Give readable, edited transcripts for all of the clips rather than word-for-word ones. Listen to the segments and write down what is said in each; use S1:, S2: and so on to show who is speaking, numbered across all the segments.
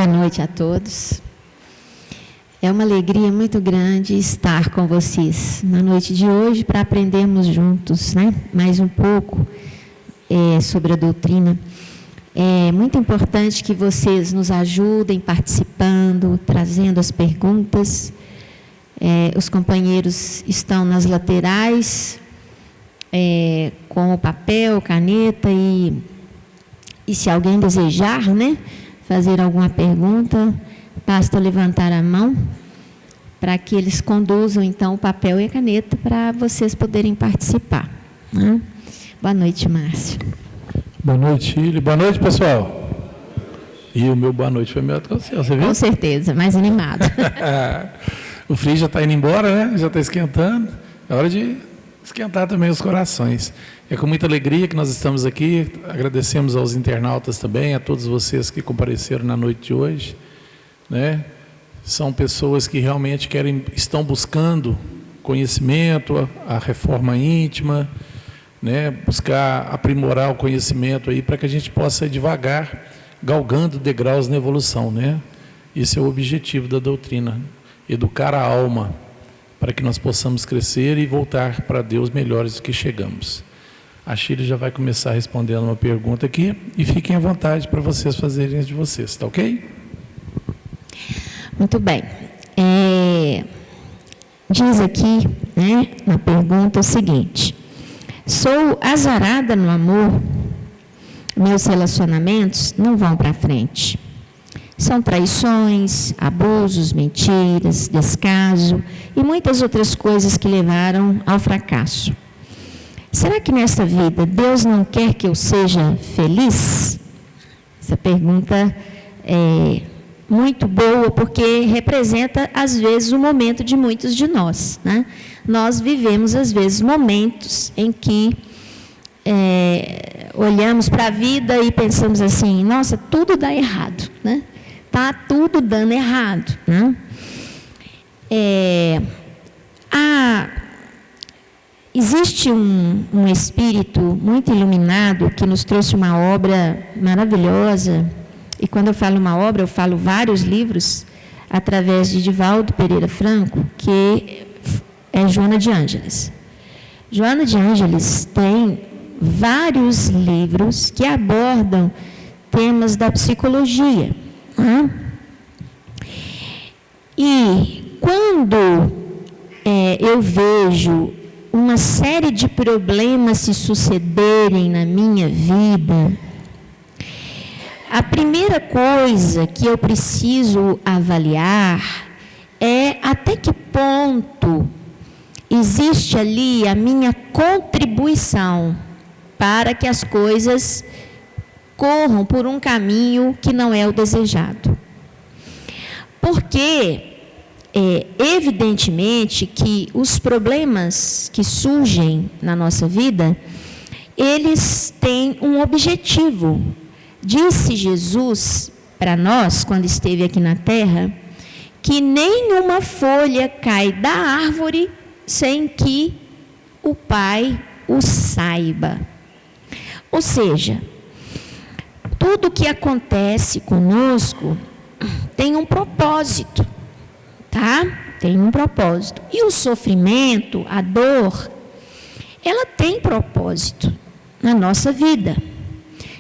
S1: Boa noite a todos. É uma alegria muito grande estar com vocês na noite de hoje para aprendermos juntos, né? Mais um pouco sobre a doutrina. É muito importante que vocês nos ajudem participando, trazendo as perguntas. Os companheiros estão nas laterais com o papel, caneta e se alguém desejar, né, fazer alguma pergunta, basta levantar a mão para que eles conduzam, então, o papel e a caneta para vocês poderem participar. Né? Boa noite, Márcio.
S2: Boa noite, Chile. Boa noite, pessoal. E o meu boa noite foi melhor do que o seu, você viu?
S1: Com certeza, mais animado.
S2: O frio já está indo embora, né? Já está esquentando. É hora de esquentar também os corações. É com muita alegria que nós estamos aqui. Agradecemos aos internautas também, a todos vocês que compareceram na noite de hoje, né? São pessoas que realmente estão buscando conhecimento, a reforma íntima, né? Buscar aprimorar o conhecimento aí para que a gente possa ir devagar, galgando degraus na evolução, né? Esse é o objetivo da doutrina, educar a alma, para que nós possamos crescer e voltar para Deus melhores do que chegamos. A Chile já vai começar respondendo uma pergunta aqui e fiquem à vontade para vocês fazerem as de vocês, tá ok?
S1: Muito bem. Diz aqui, né, na pergunta o seguinte: sou azarada no amor, meus relacionamentos não vão para frente. São traições, abusos, mentiras, descaso e muitas outras coisas que levaram ao fracasso. Será que nesta vida Deus não quer que eu seja feliz? Essa pergunta é muito boa porque representa, às vezes, o momento de muitos de nós, né? Nós vivemos, às vezes, momentos em que olhamos para a vida e pensamos assim: nossa, tudo dá errado, né? Está tudo dando errado, né? Existe um espírito muito iluminado que nos trouxe uma obra maravilhosa, e quando eu falo uma obra, eu falo vários livros, através de Divaldo Pereira Franco, que é Joana de Ângeles. Joana de Ângeles tem vários livros que abordam temas da psicologia. Né? E quando eu vejo uma série de problemas se sucederem na minha vida, a primeira coisa que eu preciso avaliar é até que ponto existe ali a minha contribuição para que as coisas corram por um caminho que não é o desejado. Porque evidentemente que os problemas que surgem na nossa vida, eles têm um objetivo. Disse Jesus para nós, quando esteve aqui na terra, que nenhuma folha cai da árvore sem que o Pai o saiba. Ou seja, tudo que acontece conosco tem um propósito. Tá? Tem um propósito. E o sofrimento, a dor, ela tem propósito na nossa vida.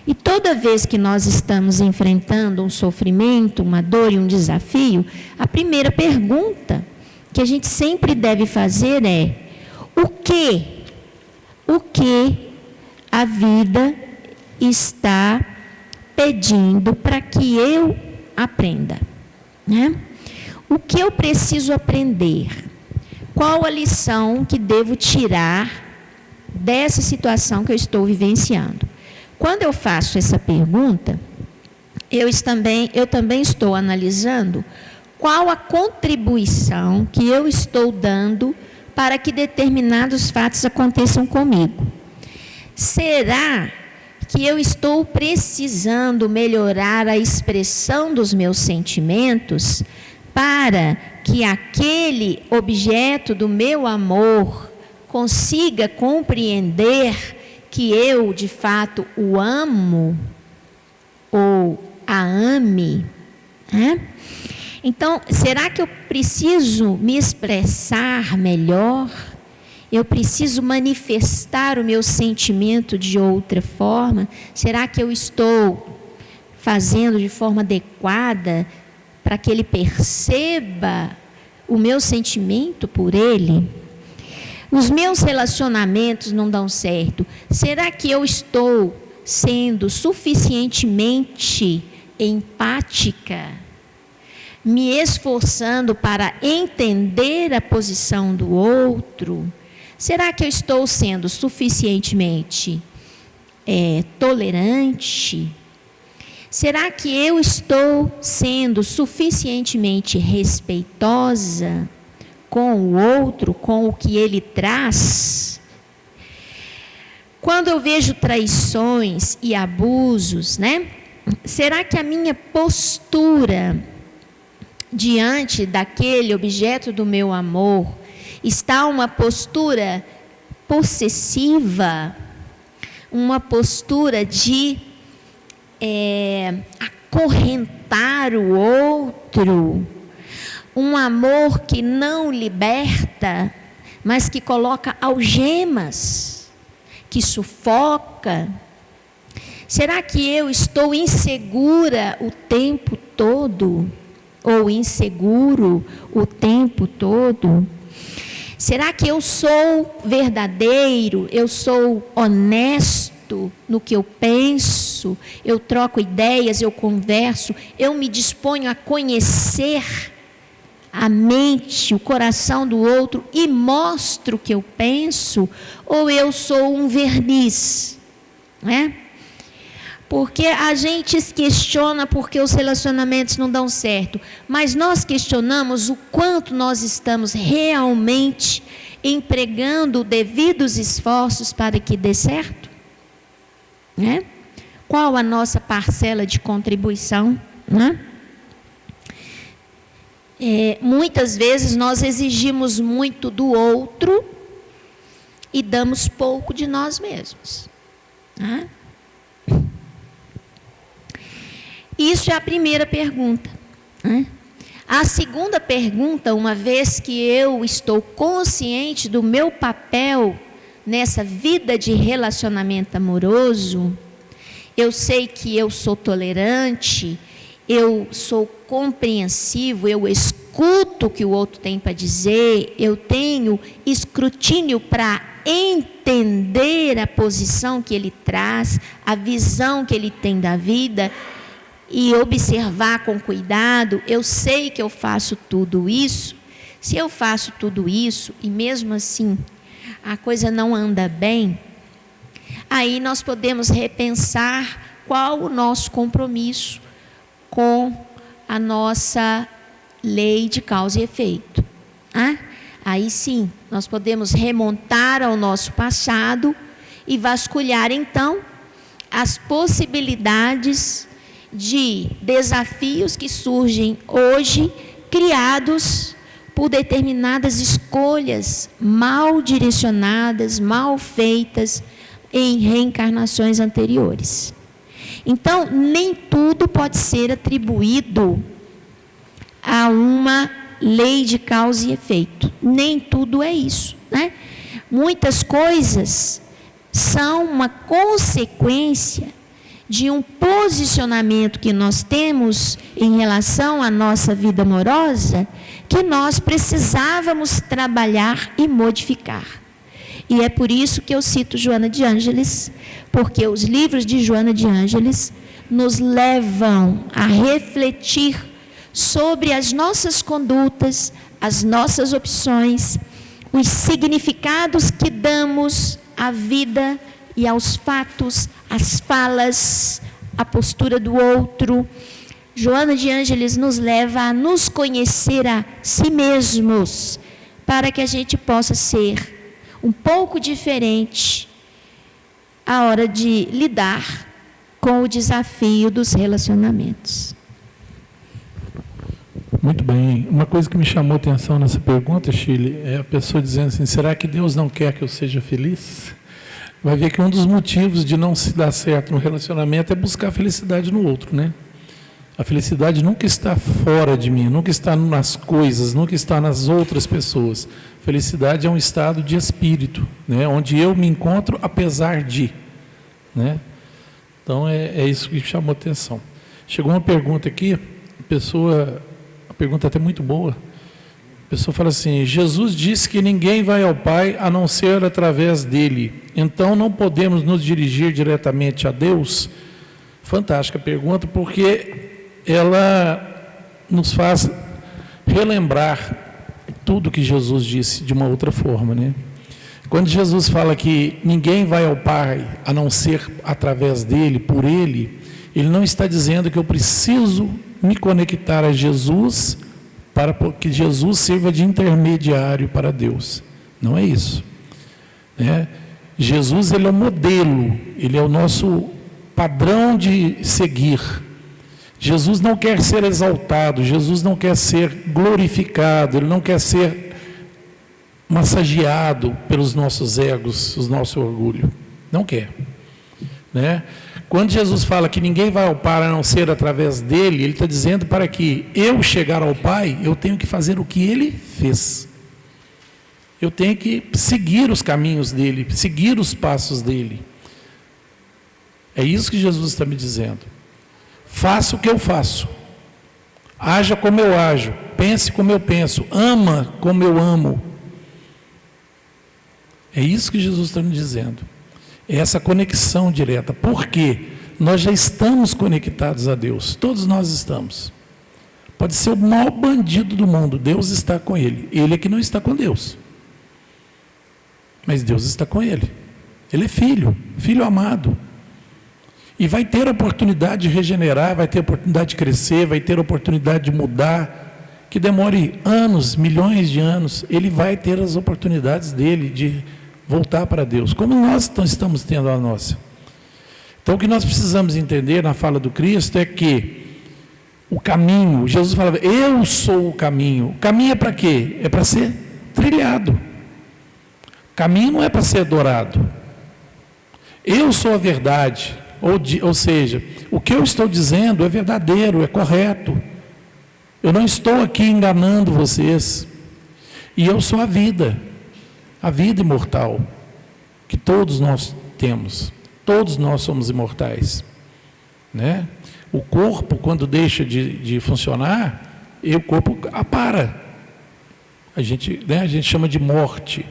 S1: E toda vez que nós estamos enfrentando um sofrimento, uma dor e um desafio, a primeira pergunta que a gente sempre deve fazer é: o que a vida está pedindo para que eu aprenda? Né? O que eu preciso aprender? Qual a lição que devo tirar dessa situação que eu estou vivenciando? Quando eu faço essa pergunta, eu também estou analisando qual a contribuição que eu estou dando para que determinados fatos aconteçam comigo. Será que eu estou precisando melhorar a expressão dos meus sentimentos para que aquele objeto do meu amor consiga compreender que eu, de fato, o amo ou a ame, né? Então, será que eu preciso me expressar melhor? Eu preciso manifestar o meu sentimento de outra forma? Será que eu estou fazendo de forma adequada para que ele perceba o meu sentimento por ele? Os meus relacionamentos não dão certo. Será que eu estou sendo suficientemente empática, me esforçando para entender a posição do outro? Será que eu estou sendo suficientemente tolerante? Será que eu estou sendo suficientemente respeitosa com o outro, com o que ele traz? Quando eu vejo traições e abusos, né? Será que a minha postura diante daquele objeto do meu amor está uma postura possessiva, uma postura de acorrentar o outro, um amor que não liberta, mas que coloca algemas, que sufoca? Será que eu estou insegura o tempo todo? Ou inseguro o tempo todo? Será que eu sou verdadeiro? Eu sou honesto no que eu penso? Eu troco ideias, eu converso, eu me disponho a conhecer a mente, o coração do outro e mostro o que eu penso? Ou eu sou um verniz, né? Porque a gente se questiona porque os relacionamentos não dão certo, mas nós questionamos o quanto nós estamos realmente empregando devidos esforços para que dê certo, né? Qual a nossa parcela de contribuição, né? Muitas vezes nós exigimos muito do outro e damos pouco de nós mesmos, né? Isso é a primeira pergunta, né? A segunda pergunta, uma vez que eu estou consciente do meu papel nessa vida de relacionamento amoroso, eu sei que eu sou tolerante, eu sou compreensivo, eu escuto o que o outro tem para dizer, eu tenho escrutínio para entender a posição que ele traz, a visão que ele tem da vida, e observar com cuidado. Eu sei que eu faço tudo isso. Se eu faço tudo isso e mesmo assim a coisa não anda bem, aí nós podemos repensar qual o nosso compromisso com a nossa lei de causa e efeito. Aí sim, nós podemos remontar ao nosso passado e vasculhar então as possibilidades de desafios que surgem hoje, criados por determinadas escolhas mal direcionadas, mal feitas em reencarnações anteriores. Então, nem tudo pode ser atribuído a uma lei de causa e efeito. Nem tudo é isso, né? Muitas coisas são uma consequência de um posicionamento que nós temos em relação à nossa vida amorosa, que nós precisávamos trabalhar e modificar. E é por isso que eu cito Joana de Ângeles, porque os livros de Joana de Ângeles nos levam a refletir sobre as nossas condutas, as nossas opções, os significados que damos à vida e aos fatos, às falas, à postura do outro. Joana de Ângeles nos leva a nos conhecer a si mesmos, para que a gente possa ser um pouco diferente à hora de lidar com o desafio dos relacionamentos.
S2: Muito bem. Uma coisa que me chamou a atenção nessa pergunta, Shirley, é a pessoa dizendo assim: será que Deus não quer que eu seja feliz? Vai ver que um dos motivos de não se dar certo no relacionamento é buscar felicidade no outro, né? A felicidade nunca está fora de mim, nunca está nas coisas, nunca está nas outras pessoas. Felicidade é um estado de espírito, né? Onde eu me encontro apesar de, né? Então é isso que chamou a atenção. Chegou uma pergunta aqui, a pergunta é até muito boa. A pessoa fala assim: Jesus disse que ninguém vai ao Pai a não ser através dele. Então não podemos nos dirigir diretamente a Deus? Fantástica pergunta, porque ela nos faz relembrar tudo que Jesus disse de uma outra forma, né? Quando Jesus fala que ninguém vai ao Pai a não ser através dele, por ele, ele não está dizendo que eu preciso me conectar a Jesus para que Jesus sirva de intermediário para Deus. Não é isso, né? Jesus, ele é o modelo, ele é o nosso padrão de seguir. Jesus não quer ser exaltado, Jesus não quer ser glorificado, ele não quer ser massageado pelos nossos egos, o nosso orgulho. Não quer, né? Quando Jesus fala que ninguém vai ao Pai a não ser através dele, ele está dizendo para que eu chegar ao Pai, eu tenho que fazer o que ele fez. Eu tenho que seguir os caminhos dele, seguir os passos dele. É isso que Jesus está me dizendo. Faça o que eu faço, haja como eu ajo, pense como eu penso, ama como eu amo. É isso que Jesus está me dizendo. É essa conexão direta. Por quê? Nós já estamos conectados a Deus, todos nós estamos. Pode ser o maior bandido do mundo, Deus está com ele. Ele é que não está com Deus, mas Deus está com ele. Ele é filho, filho amado. E vai ter oportunidade de regenerar, vai ter oportunidade de crescer, vai ter oportunidade de mudar, que demore anos, milhões de anos, ele vai ter as oportunidades dele de voltar para Deus, como nós estamos tendo a nossa. Então o que nós precisamos entender na fala do Cristo é que o caminho, Jesus falava, eu sou o caminho. O caminho é para quê? É para ser trilhado. O caminho não é para ser adorado. Eu sou a verdade. Ou seja, o que eu estou dizendo é verdadeiro, é correto. Eu não estou aqui enganando vocês. E eu sou a vida imortal, que todos nós temos. Todos nós somos imortais, né? O corpo, quando deixa de funcionar, o corpo para. A gente chama de morte.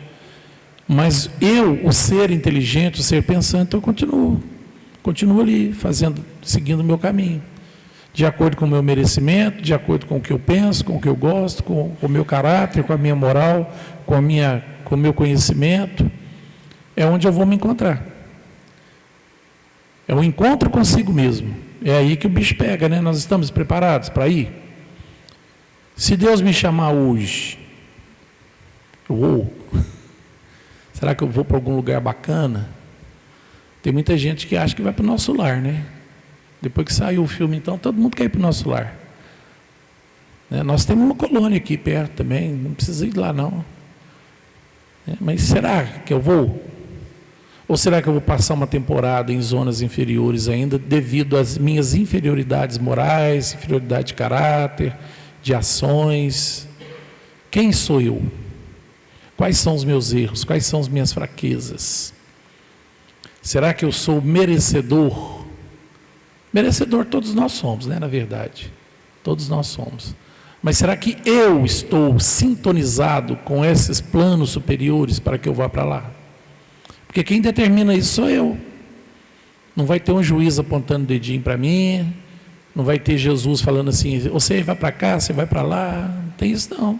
S2: Mas eu, o ser inteligente, o ser pensante, eu continuo ali, seguindo o meu caminho, de acordo com o meu merecimento, de acordo com o que eu penso, com o que eu gosto, com o meu caráter, com a minha moral, com o meu conhecimento. É onde eu vou me encontrar. É o encontro consigo mesmo. É aí que o bicho pega, né? Nós estamos preparados para ir? Se Deus me chamar hoje, eu vou. Será que eu vou para algum lugar bacana? Tem muita gente que acha que vai para o nosso lar, né? Depois que saiu o filme, então, todo mundo quer ir para o nosso lar. Né? Nós temos uma colônia aqui perto também, não precisa ir lá não. Mas será que eu vou? Ou será que eu vou passar uma temporada em zonas inferiores ainda, devido às minhas inferioridades morais, inferioridade de caráter, de ações? Quem sou eu? Quais são os meus erros? Quais são as minhas fraquezas? Será que eu sou merecedor? Merecedor todos nós somos, né? Na verdade, todos nós somos. Mas será que eu estou sintonizado com esses planos superiores para que eu vá para lá? Porque quem determina isso sou eu. Não vai ter um juiz apontando o dedinho para mim, não vai ter Jesus falando assim, você vai para cá, você vai para lá, não tem isso não.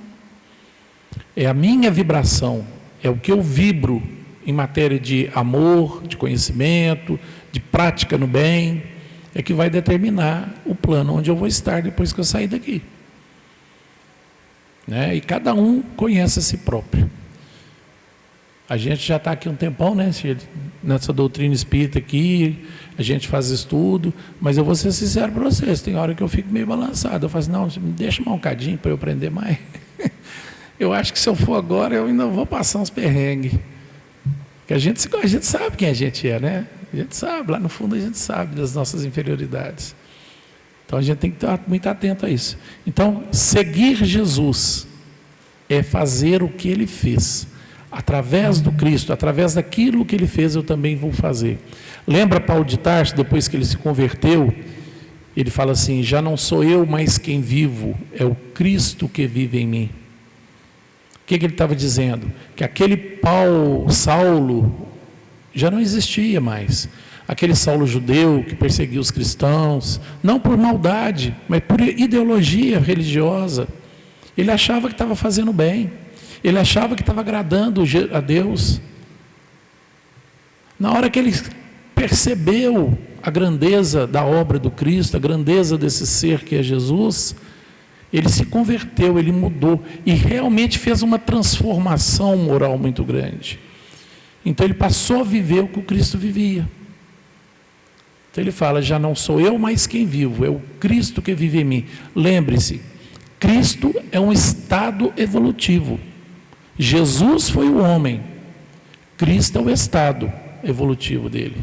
S2: É a minha vibração, é o que eu vibro em matéria de amor, de conhecimento, de prática no bem, é que vai determinar o plano onde eu vou estar depois que eu sair daqui. Né? E cada um conhece a si próprio. A gente já está aqui um tempão, né? Nessa doutrina espírita aqui, a gente faz estudo, mas eu vou ser sincero para vocês, tem hora que eu fico meio balançado, eu falo assim, não, me deixa mais um cadinho para eu aprender mais. Eu acho que se eu for agora, eu ainda vou passar uns perrengues. Porque a gente sabe quem a gente é, né? A gente sabe, lá no fundo a gente sabe das nossas inferioridades. Então a gente tem que estar muito atento a isso. Então, seguir Jesus é fazer o que Ele fez. Através do Cristo, através daquilo que Ele fez, eu também vou fazer. Lembra Paulo de Tarso, depois que ele se converteu, ele fala assim: já não sou eu mais quem vivo, é o Cristo que vive em mim. O que ele estava dizendo? Que aquele Saulo já não existia mais. Aquele Saulo judeu que perseguia os cristãos, não por maldade, mas por ideologia religiosa. Ele achava que estava fazendo bem, ele achava que estava agradando a Deus. Na hora que ele percebeu a grandeza da obra do Cristo, a grandeza desse ser que é Jesus, ele se converteu, ele mudou e realmente fez uma transformação moral muito grande. Então ele passou a viver o que o Cristo vivia. Então ele fala: já não sou eu mais quem vivo, é o Cristo que vive em mim. Lembre-se, Cristo é um estado evolutivo. Jesus foi o homem, Cristo é o estado evolutivo dele.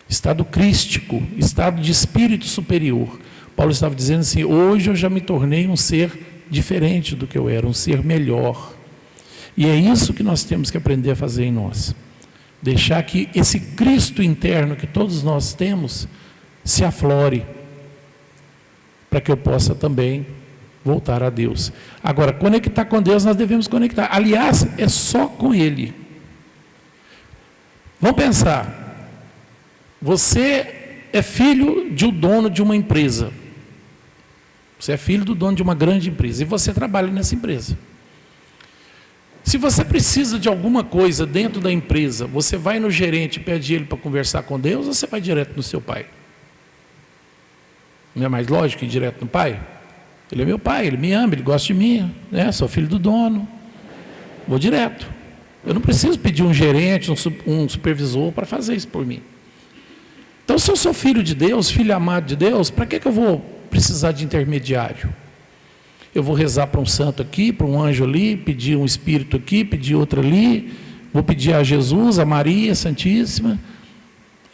S2: Estado crístico, estado de espírito superior. Paulo estava dizendo assim: hoje eu já me tornei um ser diferente do que eu era, um ser melhor. E é isso que nós temos que aprender a fazer em nós. Deixar que esse Cristo interno que todos nós temos se aflore, para que eu possa também voltar a Deus. Agora, conectar com Deus nós devemos conectar. Aliás, é só com Ele. Vamos pensar. Você é filho de um dono de uma empresa. Você é filho do dono de uma grande empresa. E você trabalha nessa empresa. Se você precisa de alguma coisa dentro da empresa, você vai no gerente e pede ele para conversar com Deus, ou você vai direto no seu pai? Não é mais lógico ir direto no pai? Ele é meu pai, ele me ama, ele gosta de mim, né? Sou filho do dono. Vou direto. Eu não preciso pedir um gerente, um supervisor para fazer isso por mim. Então, se eu sou filho de Deus, filho amado de Deus, para que eu vou precisar de intermediário? Eu vou rezar para um santo aqui, para um anjo ali, pedir um espírito aqui, pedir outro ali, vou pedir a Jesus, a Maria Santíssima.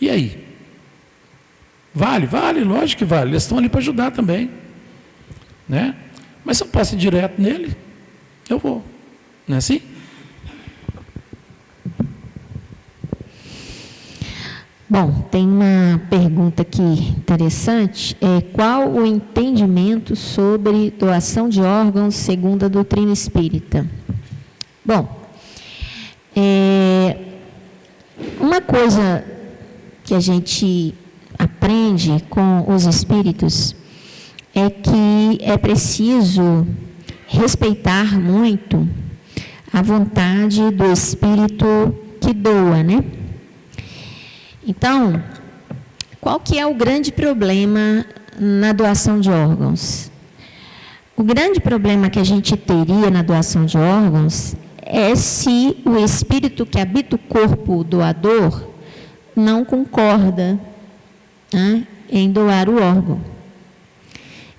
S2: E aí? Vale, lógico que vale. Eles estão ali para ajudar também, né? Mas se eu posso ir direto nele, eu vou. Não é assim?
S1: Bom, tem uma pergunta aqui interessante. Qual o entendimento sobre doação de órgãos segundo a doutrina espírita? Bom, uma coisa que a gente aprende com os espíritos é que é preciso respeitar muito a vontade do espírito que doa, né? Então, qual que é o grande problema na doação de órgãos? O grande problema que a gente teria na doação de órgãos é se o espírito que habita o corpo doador não concorda, né, em doar o órgão.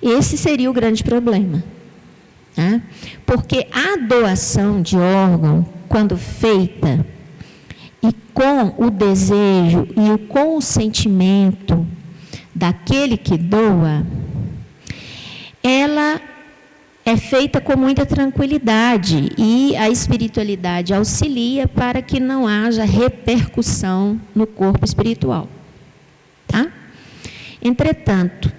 S1: Esse seria o grande problema, né? Porque a doação de órgão, quando feita e com o desejo e o consentimento daquele que doa, ela é feita com muita tranquilidade e a espiritualidade auxilia para que não haja repercussão no corpo espiritual, tá? Entretanto,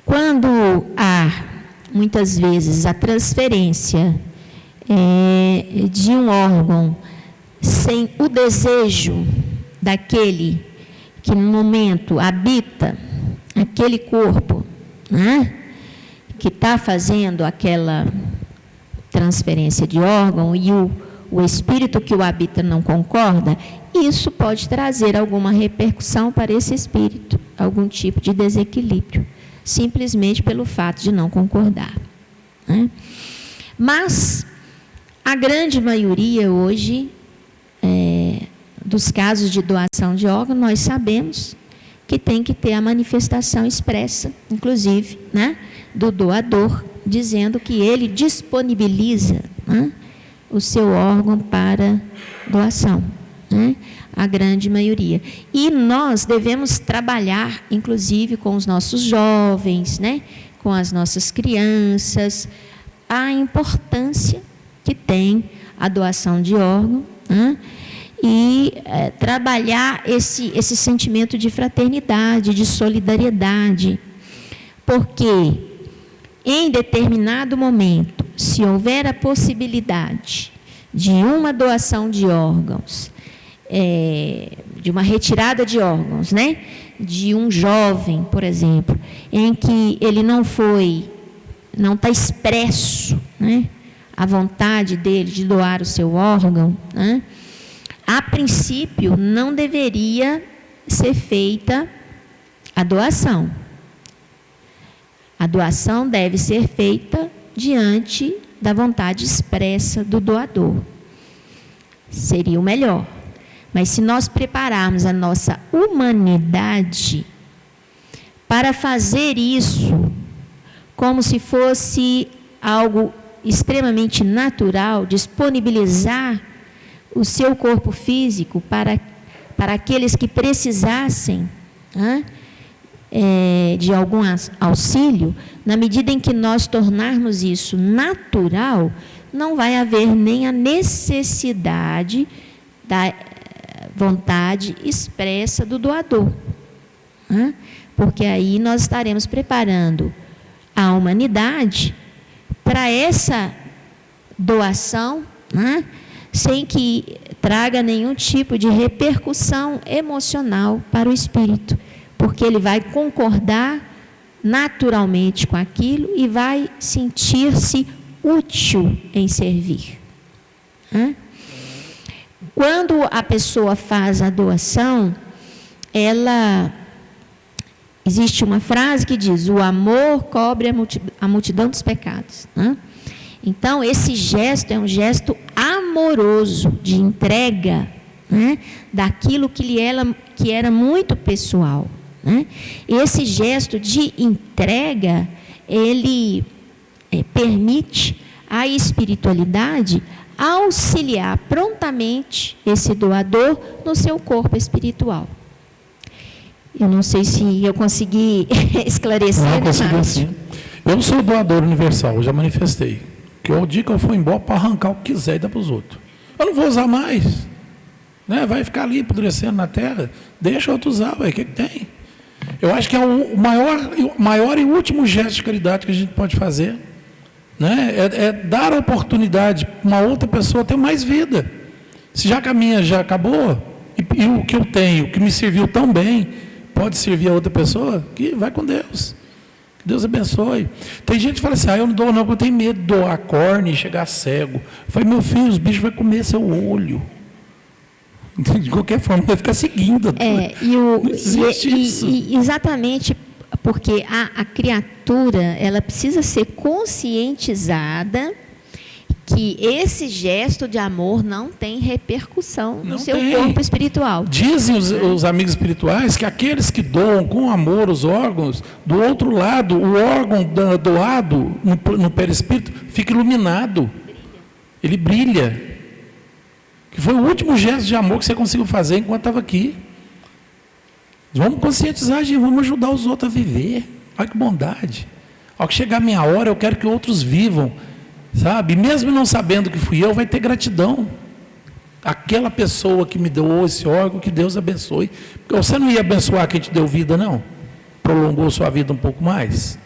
S1: quando há, muitas vezes, a transferência de um órgão sem o desejo daquele que no momento habita aquele corpo, né, que está fazendo aquela transferência de órgão e o espírito que o habita não concorda, isso pode trazer alguma repercussão para esse espírito, algum tipo de desequilíbrio, simplesmente pelo fato de não concordar, né? Mas a grande maioria hoje dos casos de doação de órgão, nós sabemos que tem que ter a manifestação expressa, inclusive, né, do doador, dizendo que ele disponibiliza, né, o seu órgão para doação. né? A grande maioria. E nós devemos trabalhar, inclusive, com os nossos jovens, né? Com as nossas crianças, a importância que tem a doação de órgão, né? E trabalhar esse sentimento de fraternidade, de solidariedade, porque em determinado momento, se houver a possibilidade de uma doação de órgãos, de uma retirada de órgãos, né? De um jovem, por exemplo, em que ele não está expresso, né? A vontade dele de doar o seu órgão, né? A princípio, não deveria ser feita a doação. A doação deve ser feita diante da vontade expressa do doador. Seria o melhor. Mas se nós prepararmos a nossa humanidade para fazer isso como se fosse algo extremamente natural, disponibilizar o seu corpo físico para aqueles que precisassem, né, de algum auxílio, na medida em que nós tornarmos isso natural, não vai haver nem a necessidade da vontade expressa do doador, né? Porque aí nós estaremos preparando a humanidade para essa doação, né? Sem que traga nenhum tipo de repercussão emocional para o espírito, porque ele vai concordar naturalmente com aquilo e vai sentir-se útil em servir, né? Quando a pessoa faz a doação, existe uma frase que diz: o amor cobre a multidão dos pecados, né? Então, esse gesto é um gesto amoroso, de entrega, né? Daquilo que era muito pessoal, né? Esse gesto de entrega, ele permite à espiritualidade auxiliar prontamente esse doador no seu corpo espiritual. Eu não sei se eu consegui esclarecer.
S2: Não, consegui sim. Eu sou doador universal, eu já manifestei. Que o dia que eu for embora para arrancar o que quiser e dar para os outros. Eu não vou usar mais. Né? Vai ficar ali apodrecendo na terra. Deixa outro usar, o que tem? Eu acho que é o maior e último gesto de caridade que a gente pode fazer. Né? É dar a oportunidade para uma outra pessoa ter mais vida. Se já que a minha já acabou, e o que eu tenho, que me serviu tão bem, pode servir a outra pessoa, que vai com Deus. Que Deus abençoe. Tem gente que fala assim: eu não dou não, porque eu tenho medo de doar córnea e chegar cego. Eu falei: meu filho, os bichos vão comer seu olho. De qualquer forma, vai ficar seguindo.
S1: Não existe isso. Exatamente, porque a criatura, ela precisa ser conscientizada que esse gesto de amor não tem repercussão no seu corpo espiritual.
S2: Dizem os amigos espirituais que aqueles que doam com amor os órgãos, do outro lado, o órgão doado no perispírito fica iluminado. Ele brilha. Que foi o último gesto de amor que você conseguiu fazer enquanto estava aqui. Vamos conscientizar, gente, vamos ajudar os outros a viver. Olha que bondade. Ao que chegar a minha hora, eu quero que outros vivam. Sabe? Mesmo não sabendo que fui eu, vai ter gratidão. Aquela pessoa que me deu esse órgão, que Deus abençoe. Porque você não ia abençoar quem te deu vida, não? Prolongou sua vida um pouco mais?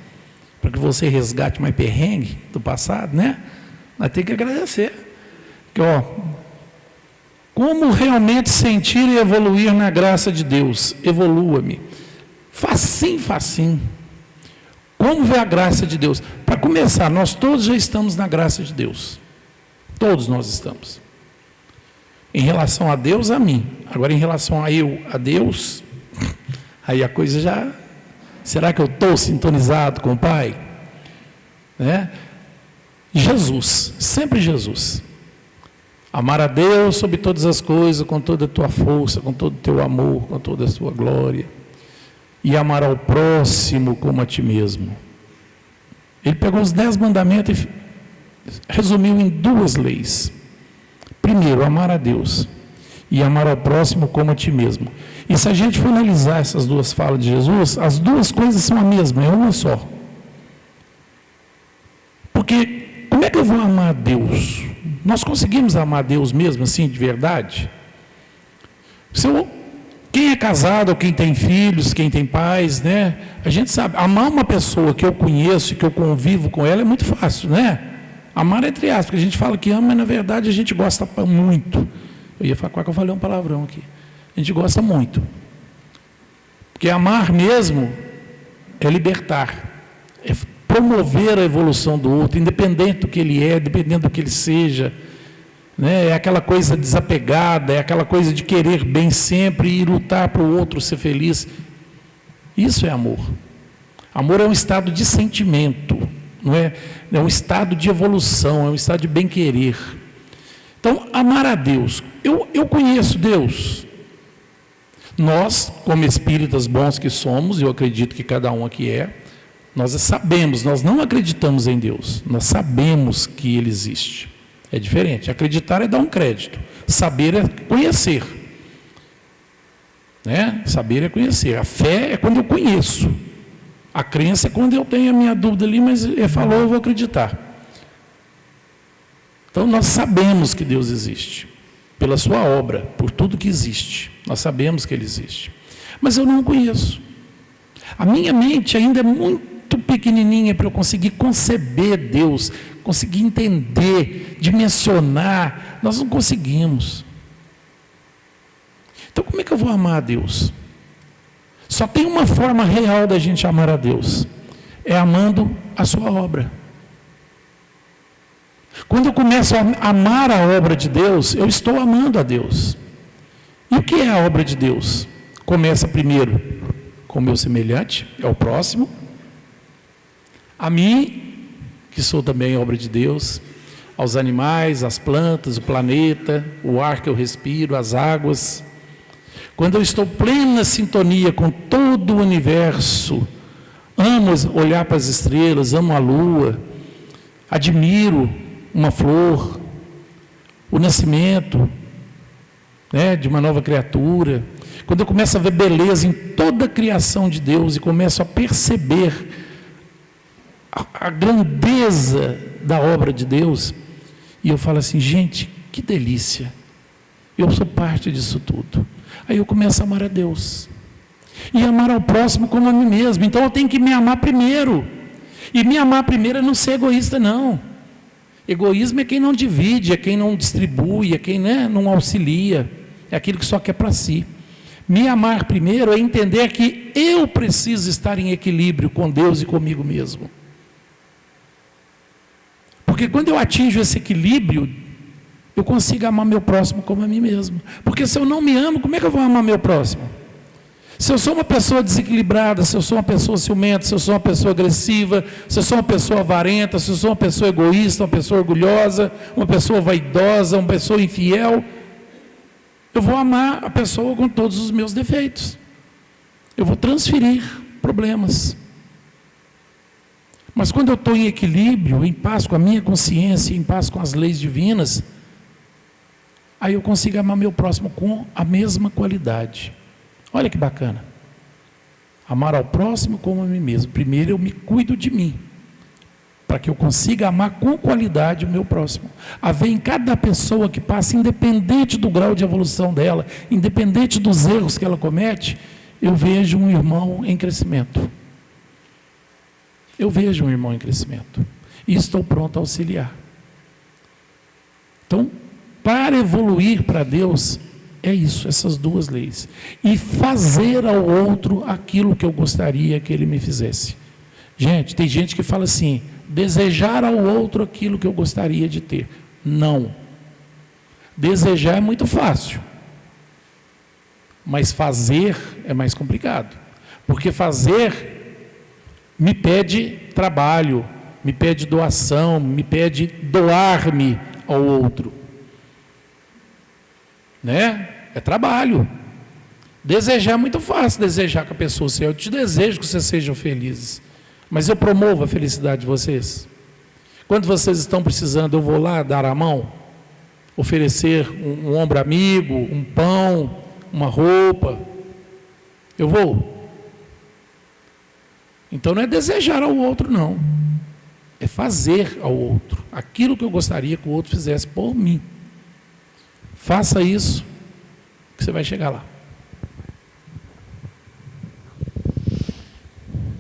S2: Para que você resgate mais perrengue do passado, né? Mas tem que agradecer. Porque, como realmente sentir e evoluir na graça de Deus? Evolua-me. Facinho, facinho. Como ver a graça de Deus? Para começar, nós todos já estamos na graça de Deus. Todos nós estamos. Em relação a Deus, a mim. Agora, em relação a eu, a Deus, aí a coisa já... Será que eu estou sintonizado com o Pai? Né? Jesus, sempre Jesus. Amar a Deus sobre todas as coisas, com toda a tua força, com todo o teu amor, com toda a sua glória. E amar ao próximo como a ti mesmo. Ele pegou os 10 mandamentos e resumiu em 2 leis. Primeiro, amar a Deus. e amar ao próximo como a ti mesmo. E se a gente for analisar essas duas falas de Jesus, as duas coisas são a mesma, é uma só. Porque como é que eu vou amar a Deus? Nós conseguimos amar a Deus mesmo assim, de verdade? Quem é casado, ou quem tem filhos, quem tem pais, né? A gente sabe, amar uma pessoa que eu conheço, que eu convivo com ela, é muito fácil, né? Amar entre aspas, porque a gente fala que ama, mas na verdade a gente gosta muito. Eu ia falar que eu falei um palavrão aqui. A gente gosta muito. Porque amar mesmo é libertar, é promover a evolução do outro, independente do que ele é, independente do que ele seja. Né? É aquela coisa desapegada, é aquela coisa de querer bem sempre e lutar para o outro ser feliz. Isso é amor. Amor é um estado de sentimento, não é? É um estado de evolução, é um estado de bem-querer. Então, amar a Deus. Eu conheço Deus. Nós, como espíritas bons que somos, eu acredito que cada um aqui é, nós sabemos, nós não acreditamos em Deus, nós sabemos que Ele existe. É diferente. Acreditar é dar um crédito. Saber é conhecer. Né? Saber é conhecer. A fé é quando eu conheço. A crença é quando eu tenho a minha dúvida ali, mas Ele falou, eu vou acreditar. Então nós sabemos que Deus existe. Pela sua obra, por tudo que existe. Nós sabemos que Ele existe. Mas eu não o conheço. A minha mente ainda é muito pequenininha para eu conseguir conceber Deus, conseguir entender, dimensionar. Nós não conseguimos. Então como é que eu vou amar a Deus? Só tem uma forma real da gente amar a Deus. É amando a sua obra. Quando eu começo a amar a obra de Deus, eu estou amando a Deus. E o que é a obra de Deus? Começa primeiro com o meu semelhante, é o próximo. A mim, que sou também obra de Deus, aos animais, às plantas, o planeta, o ar que eu respiro, as águas. Quando eu estou plena sintonia com todo o universo, amo olhar para as estrelas, amo a lua, admiro uma flor, o nascimento, né, de uma nova criatura. Quando eu começo a ver beleza em toda a criação de Deus e começo a perceber a grandeza da obra de Deus, e eu falo assim, gente, que delícia, eu sou parte disso tudo. Aí eu começo a amar a Deus e amar ao próximo como a mim mesmo. Então eu tenho que me amar primeiro, e me amar primeiro é não ser egoísta, não. Egoísmo é quem não divide, é quem não distribui, é quem, né, não auxilia, é aquele que só quer para si. Me amar primeiro é entender que eu preciso estar em equilíbrio com Deus e comigo mesmo. Porque quando eu atinjo esse equilíbrio, eu consigo amar meu próximo como a mim mesmo. Porque se eu não me amo, como é que eu vou amar meu próximo? Se eu sou uma pessoa desequilibrada, se eu sou uma pessoa ciumenta, se eu sou uma pessoa agressiva, se eu sou uma pessoa avarenta, se eu sou uma pessoa egoísta, uma pessoa orgulhosa, uma pessoa vaidosa, uma pessoa infiel, eu vou amar a pessoa com todos os meus defeitos. Eu vou transferir problemas. Mas quando eu estou em equilíbrio, em paz com a minha consciência, em paz com as leis divinas, aí eu consigo amar meu próximo com a mesma qualidade. Olha que bacana. Amar ao próximo como a mim mesmo. Primeiro eu me cuido de mim, para que eu consiga amar com qualidade o meu próximo. Haver em cada pessoa que passa, independente do grau de evolução dela, independente dos erros que ela comete, eu vejo um irmão em crescimento. Eu vejo um irmão em crescimento. E estou pronto a auxiliar. Então, para evoluir para Deus, é isso, essas duas leis. E fazer ao outro aquilo que eu gostaria que ele me fizesse. Gente, tem gente que fala assim, desejar ao outro aquilo que eu gostaria de ter. Não. Desejar é muito fácil. Mas fazer é mais complicado. Porque fazer me pede trabalho, me pede doação, me pede doar-me ao outro. Né? É trabalho. Desejar é muito fácil, desejar que a pessoa seja. Eu te desejo que vocês sejam felizes, mas eu promovo a felicidade de vocês. Quando vocês estão precisando, eu vou lá dar a mão. oferecer um ombro amigo, um pão, uma roupa. Eu vou. Então não é desejar ao outro, não. É fazer ao outro aquilo que eu gostaria que o outro fizesse por mim. Faça isso, que você vai chegar lá.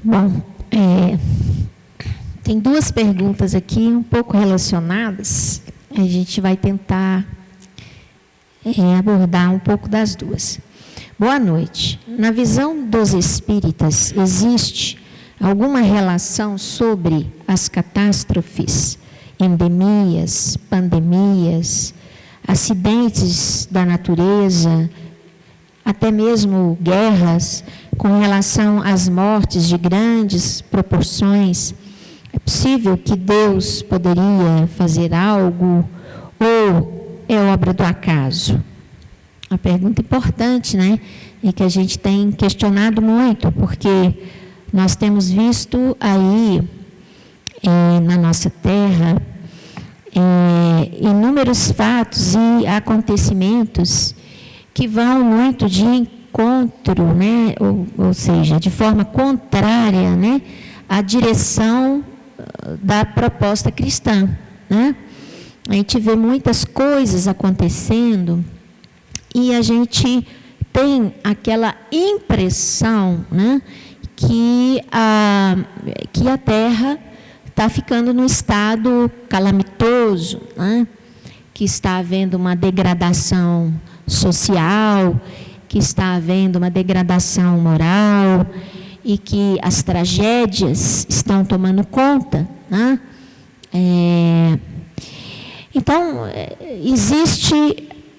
S1: Bom, tem duas perguntas aqui, um pouco relacionadas. A gente vai tentar abordar um pouco das duas. Boa noite. Na visão dos espíritas, existe alguma relação sobre as catástrofes, endemias, pandemias, acidentes da natureza, até mesmo guerras, com relação às mortes de grandes proporções? É possível que Deus poderia fazer algo ou é obra do acaso? Uma pergunta importante, né? E que a gente tem questionado muito, porque nós temos visto aí na nossa terra inúmeros fatos e acontecimentos que vão muito de encontro, né? Ou seja, de forma contrária, né? À direção da proposta cristã, né? A gente vê muitas coisas acontecendo e a gente tem aquela impressão, né? Que a Terra está ficando num estado calamitoso, né? Que está havendo uma degradação social, que está havendo uma degradação moral e que as tragédias estão tomando conta, né? Então, existe,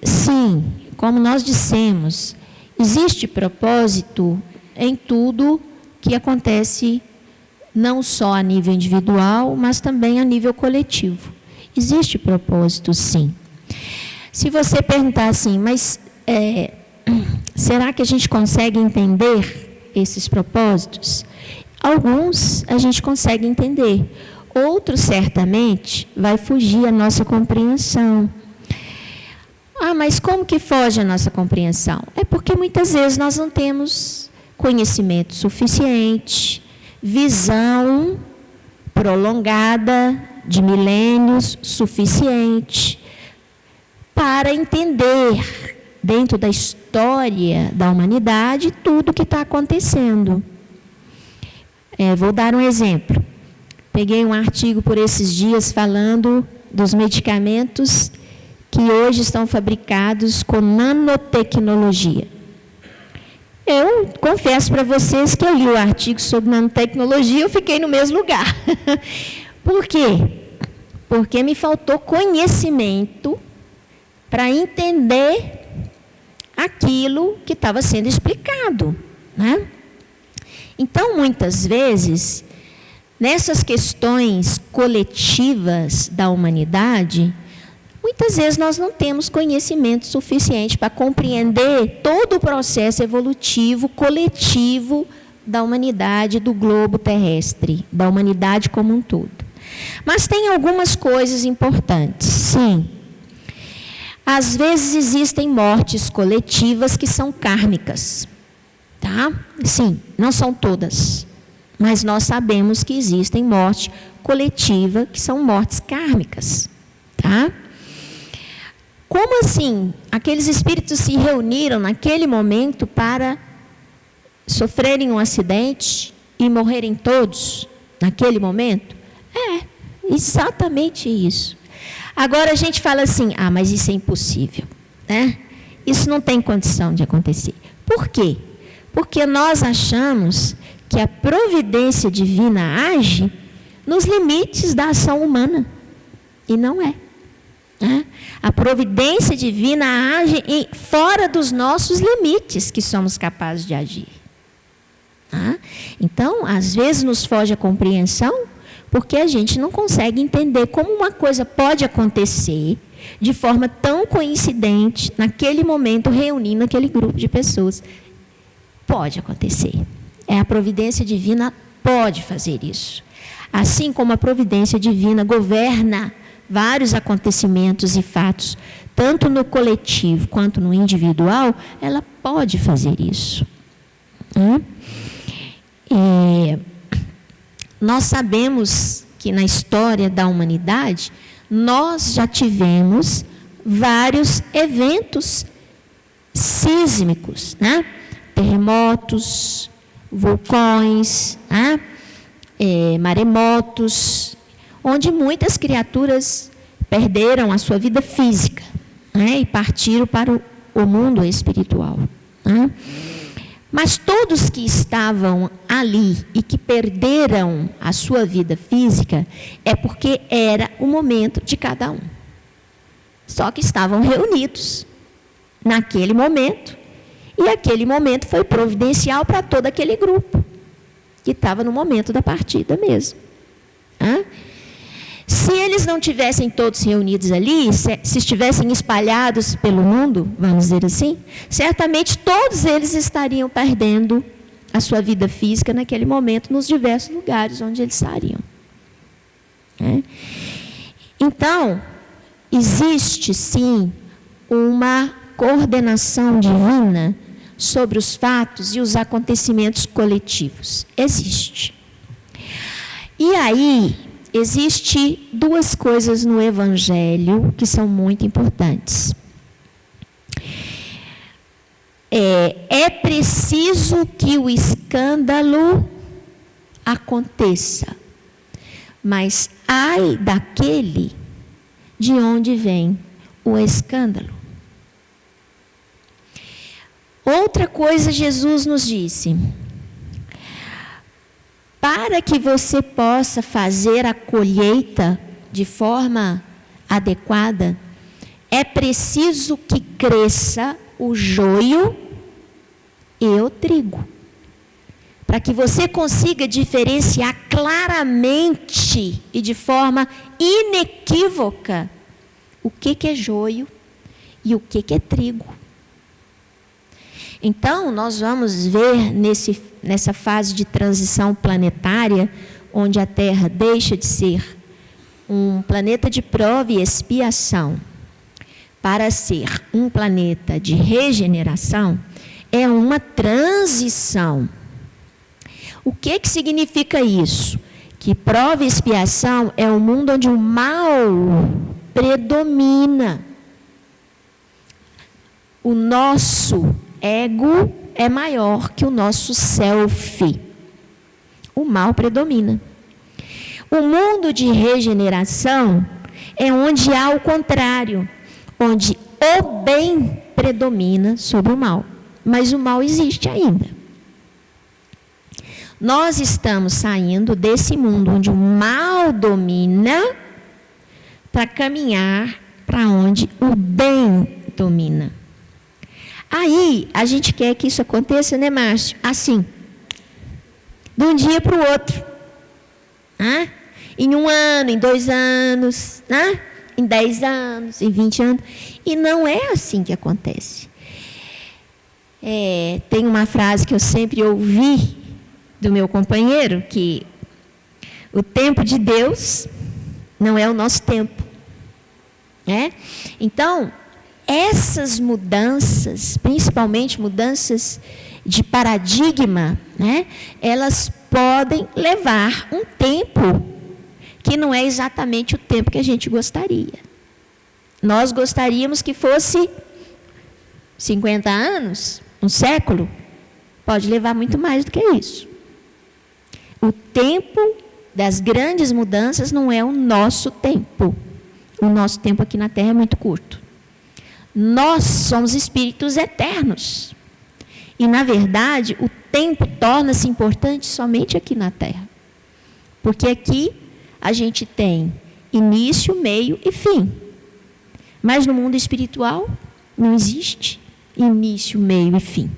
S1: sim, como nós dissemos, existe propósito em tudo que acontece, não só a nível individual, mas também a nível coletivo. Existe propósito, sim. Se você perguntar assim, mas será que a gente consegue entender esses propósitos? Alguns a gente consegue entender, outros certamente vai fugir à nossa compreensão. Mas como que foge a nossa compreensão? É porque muitas vezes nós não temos conhecimento suficiente, visão prolongada de milênios suficiente para entender dentro da história da humanidade tudo o que está acontecendo. Vou dar um exemplo. Peguei um artigo por esses dias falando dos medicamentos que hoje estão fabricados com nanotecnologia. Eu confesso para vocês que eu li o artigo sobre nanotecnologia e eu fiquei no mesmo lugar. Por quê? Porque me faltou conhecimento para entender aquilo que estava sendo explicado, né? Então, muitas vezes, nessas questões coletivas da humanidade, muitas vezes nós não temos conhecimento suficiente para compreender todo o processo evolutivo coletivo da humanidade, do globo terrestre, da humanidade como um todo. Mas tem algumas coisas importantes, sim. Às vezes existem mortes coletivas que são kármicas, tá? Sim, não são todas, mas nós sabemos que existem mortes coletivas que são mortes kármicas, tá? Como assim? Aqueles espíritos se reuniram naquele momento para sofrerem um acidente e morrerem todos naquele momento? Exatamente isso. Agora a gente fala assim, mas isso é impossível, né? Isso não tem condição de acontecer. Por quê? Porque nós achamos que a providência divina age nos limites da ação humana. E não é. A providência divina age fora dos nossos limites que somos capazes de agir. Então, às vezes nos foge a compreensão, porque a gente não consegue entender como uma coisa pode acontecer de forma tão coincidente, naquele momento, reunindo aquele grupo de pessoas. Pode acontecer. A providência divina pode fazer isso. Assim como a providência divina governa vários acontecimentos e fatos, tanto no coletivo quanto no individual, ela pode fazer isso. Nós sabemos que na história da humanidade, nós já tivemos vários eventos sísmicos, né? Terremotos, vulcões, maremotos, onde muitas criaturas perderam a sua vida física, e partiram para o mundo espiritual. Mas todos que estavam ali e que perderam a sua vida física, é porque era o momento de cada um. Só que estavam reunidos naquele momento, e aquele momento foi providencial para todo aquele grupo, que estava no momento da partida mesmo. Se eles não tivessem todos reunidos ali, se estivessem espalhados pelo mundo, vamos dizer assim, certamente todos eles estariam perdendo a sua vida física naquele momento, nos diversos lugares onde eles estariam. Então, existe sim uma coordenação divina sobre os fatos e os acontecimentos coletivos. Existe. E aí, existe duas coisas no Evangelho que são muito importantes. É preciso que o escândalo aconteça, mas ai daquele de onde vem o escândalo. Outra coisa Jesus nos disse: para que você possa fazer a colheita de forma adequada, é preciso que cresça o joio e o trigo. Para que você consiga diferenciar claramente e de forma inequívoca o que é joio e o que é trigo. Então, nós vamos ver nessa fase de transição planetária, onde a Terra deixa de ser um planeta de prova e expiação para ser um planeta de regeneração, é uma transição. O que significa isso? Que prova e expiação é um mundo onde o mal predomina. O nosso ego é maior que o nosso self. O mal predomina. O mundo de regeneração é onde há o contrário, onde o bem predomina sobre o mal. Mas o mal existe ainda. Nós estamos saindo desse mundo onde o mal domina para caminhar para onde o bem domina. Aí, a gente quer que isso aconteça, né, Márcio? Assim, de um dia para o outro. Em 1 ano, em 2 anos, em 10 anos, em 20 anos. E não é assim que acontece. Tem uma frase que eu sempre ouvi do meu companheiro, que o tempo de Deus não é o nosso tempo. Então, essas mudanças, principalmente mudanças de paradigma, elas podem levar um tempo que não é exatamente o tempo que a gente gostaria. Nós gostaríamos que fosse 50 anos, um século, pode levar muito mais do que isso. O tempo das grandes mudanças não é o nosso tempo. O nosso tempo aqui na Terra é muito curto. Nós somos espíritos eternos. E, na verdade, o tempo torna-se importante somente aqui na Terra. Porque aqui a gente tem início, meio e fim. Mas no mundo espiritual não existe início, meio e fim.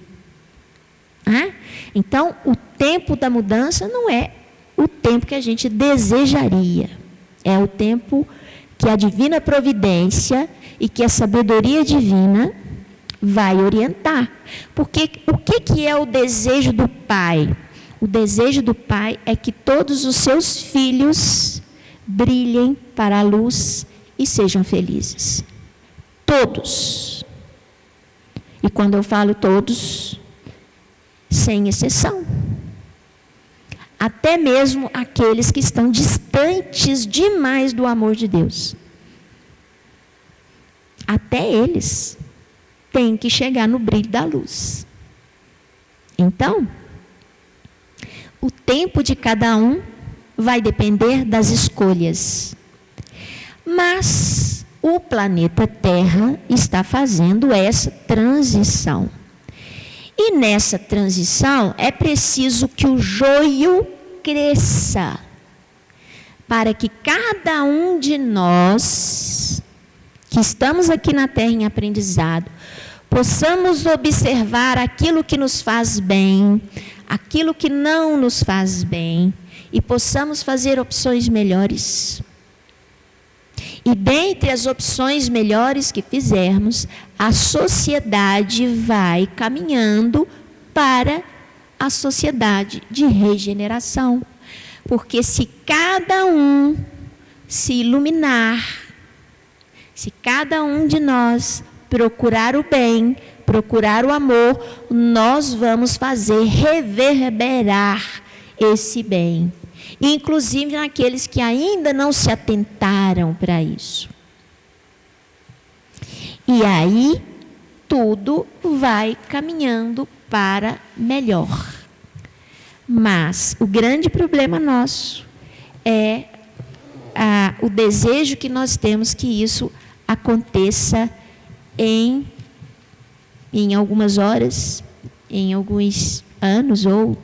S1: Então, o tempo da mudança não é o tempo que a gente desejaria. É o tempo que a divina providência e que a sabedoria divina vai orientar. Porque o que é o desejo do Pai? O desejo do Pai é que todos os seus filhos brilhem para a luz e sejam felizes. Todos. E quando eu falo todos, sem exceção. Até mesmo aqueles que estão distantes demais do amor de Deus. Até eles têm que chegar no brilho da luz. Então, o tempo de cada um vai depender das escolhas. Mas o planeta Terra está fazendo essa transição. E nessa transição é preciso que o joio cresça, para que cada um de nós, que estamos aqui na Terra em aprendizado, possamos observar aquilo que nos faz bem, aquilo que não nos faz bem, e possamos fazer opções melhores. E dentre as opções melhores que fizermos, a sociedade vai caminhando para a sociedade de regeneração. Porque se cada um se iluminar, se cada um de nós procurar o bem, procurar o amor, nós vamos fazer reverberar esse bem. Inclusive naqueles que ainda não se atentaram para isso. E aí, tudo vai caminhando para melhor. Mas o grande problema nosso é o desejo que nós temos que isso aconteça em algumas horas, em alguns anos, ou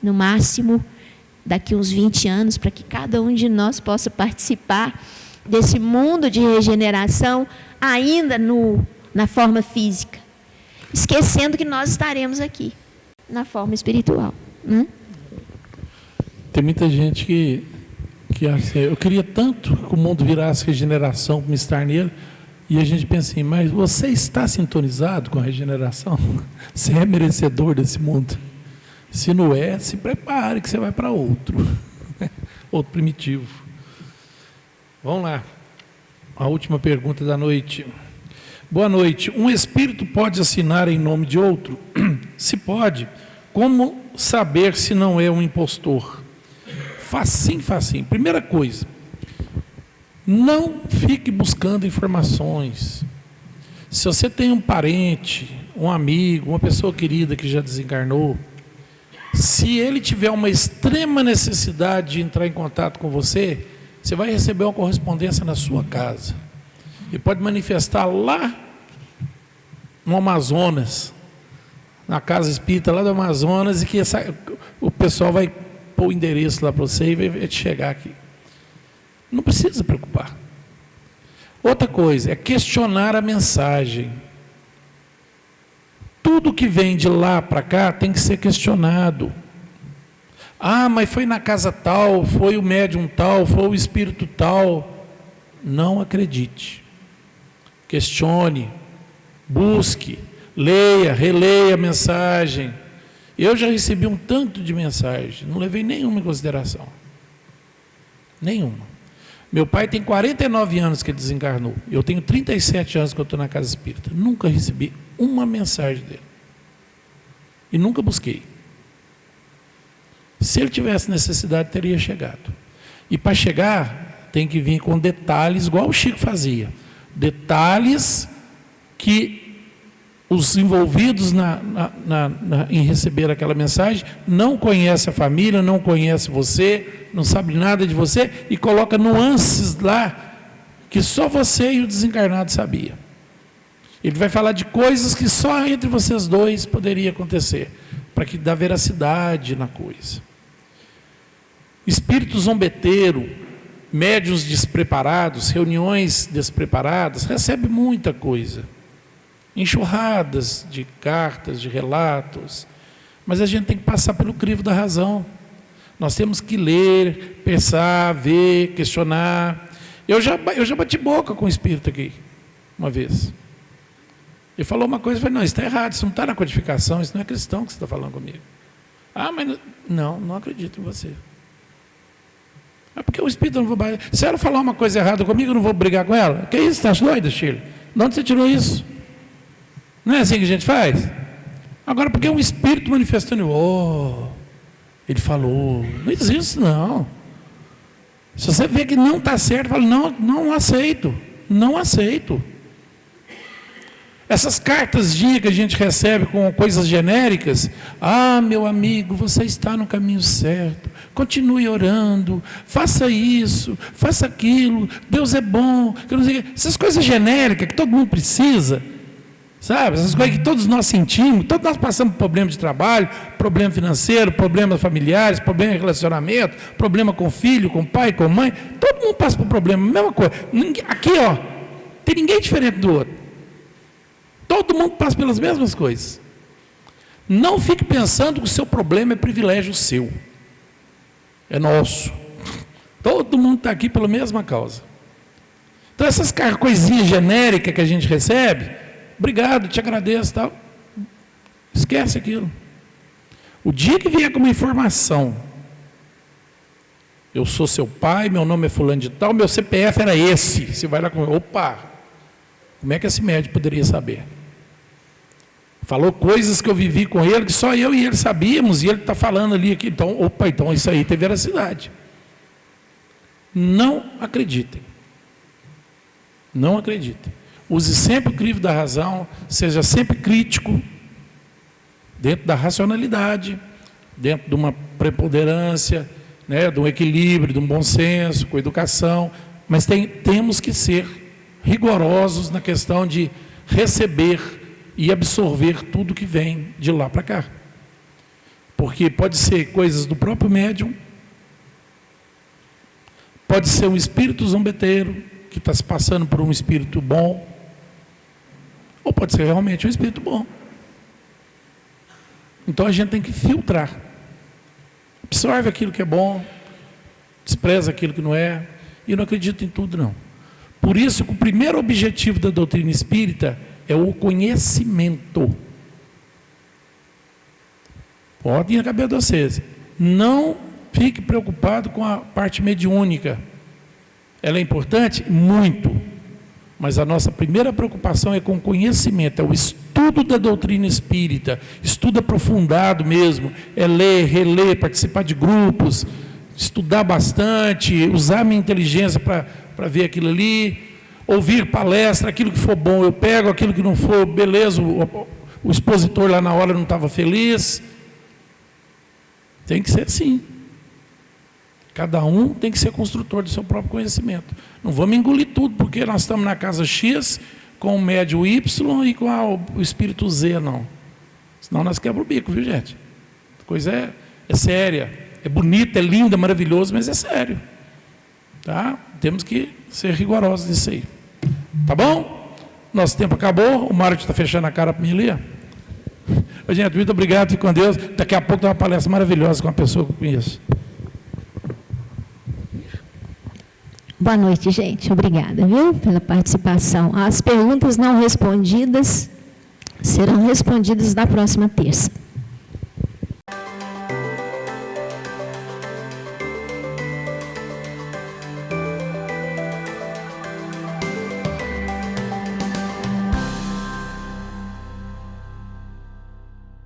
S1: no máximo daqui uns 20 anos, para que cada um de nós possa participar desse mundo de regeneração, ainda na forma física, esquecendo que nós estaremos aqui, na forma espiritual. Né?
S2: Tem muita gente que acha, eu queria tanto que o mundo virasse regeneração, como estar nele, e a gente pensa assim, mas você está sintonizado com a regeneração? Você é merecedor desse mundo? Se não é, se prepare que você vai para outro. Outro primitivo. Vamos lá. A última pergunta da noite. Boa noite. Um espírito pode assinar em nome de outro? Se pode, como saber se não é um impostor? Facinho, facinho. Primeira coisa, não fique buscando informações. Se você tem um parente, um amigo, uma pessoa querida que já desencarnou, se ele tiver uma extrema necessidade de entrar em contato com você, você vai receber uma correspondência na sua casa. E pode manifestar lá no Amazonas, na casa espírita lá do Amazonas, e que o pessoal vai pôr o endereço lá para você e vai te chegar aqui. Não precisa se preocupar. Outra coisa é questionar a mensagem. Tudo que vem de lá para cá tem que ser questionado. Ah, mas foi na casa tal, foi o médium tal, foi o espírito tal. Não acredite. Questione, busque, leia, releia a mensagem. Eu já recebi um tanto de mensagem, não levei nenhuma em consideração. Nenhuma. Meu pai tem 49 anos que ele desencarnou. Eu tenho 37 anos que eu estou na casa espírita. Nunca recebi uma mensagem dele. E nunca busquei. Se ele tivesse necessidade, teria chegado. E para chegar, tem que vir com detalhes, igual o Chico fazia. Detalhes que os envolvidos em receber aquela mensagem não conhecem a família, não conhecem você, não sabe nada de você, e coloca nuances lá que só você e o desencarnado sabia. Ele vai falar de coisas que só entre vocês dois poderia acontecer, para que dá veracidade na coisa. Espírito zombeteiro, médiuns despreparados, reuniões despreparadas, recebe muita coisa. Enxurradas de cartas, de relatos, mas a gente tem que passar pelo crivo da razão. Nós temos que ler, pensar, ver, questionar. Eu já bati boca com o espírito aqui, uma vez. Ele falou uma coisa, eu falei, não, isso está errado, isso não está na codificação, isso não é cristão que você está falando comigo. Ah, mas não acredito em você. É porque o Espírito não vai... Se ela falar uma coisa errada comigo, eu não vou brigar com ela. Que isso, está doida, Shirley? De onde você tirou isso? Não é assim que a gente faz? Agora, porque é um Espírito manifestando, ele falou, não existe não. Se você vê que não está certo, fala, não aceito, não aceito. Essas cartaszinhas que a gente recebe com coisas genéricas, meu amigo, você está no caminho certo, continue orando, faça isso, faça aquilo, Deus é bom, essas coisas genéricas que todo mundo precisa, sabe? Essas coisas que todos nós sentimos, todos nós passamos por problema de trabalho, problema financeiro, problemas familiares, problema de relacionamento, problema com o filho, com o pai, com a mãe, todo mundo passa por problema, mesma coisa. Aqui, tem ninguém diferente do outro. Todo mundo passa pelas mesmas coisas. Não fique pensando que o seu problema é privilégio seu. É nosso. Todo mundo está aqui pela mesma causa. Então, essas coisinhas genéricas que a gente recebe, obrigado, te agradeço, tal. Esquece aquilo. O dia que vier com uma informação, eu sou seu pai, meu nome é fulano de tal, meu CPF era esse. Você vai lá com... Opa! Como é que esse médico poderia saber? Falou coisas que eu vivi com ele, que só eu e ele sabíamos, e ele está falando ali, aqui, então isso aí tem veracidade. Não acreditem. Não acreditem. Use sempre o crivo da razão, seja sempre crítico, dentro da racionalidade, dentro de uma preponderância, de um equilíbrio, de um bom senso, com educação, mas temos que ser rigorosos na questão de receber e absorver tudo que vem de lá para cá. Porque pode ser coisas do próprio médium, pode ser um espírito zombeteiro, que está se passando por um espírito bom, ou pode ser realmente um espírito bom. Então a gente tem que filtrar. Absorve aquilo que é bom, despreza aquilo que não é, e não acredita em tudo não. Por isso que o primeiro objetivo da doutrina espírita é o conhecimento. Pode ir na cabeça de vocês. Não fique preocupado com a parte mediúnica. Ela é importante? Muito. Mas a nossa primeira preocupação é com o conhecimento, é o estudo da doutrina espírita, estudo aprofundado mesmo, é ler, reler, participar de grupos, estudar bastante, usar a minha inteligência para ver aquilo ali, ouvir palestra, aquilo que for bom eu pego, aquilo que não for, beleza, o expositor lá na hora não estava feliz. Tem que ser assim. Cada um tem que ser construtor do seu próprio conhecimento. Não vamos engolir tudo, porque nós estamos na casa X, com o médio Y e com o espírito Z, não. Senão nós quebramos o bico, viu, gente? A coisa é séria, é bonita, é linda, maravilhosa, mas é sério. Tá? Temos que ser rigorosos nisso aí. Tá bom? Nosso tempo acabou, o Mário está fechando a cara para mim ali. Gente, muito obrigado, fique com Deus. Daqui a pouco tem uma palestra maravilhosa com uma pessoa que eu conheço.
S1: Boa noite, gente. Obrigada, viu, pela participação. As perguntas não respondidas serão respondidas na próxima terça.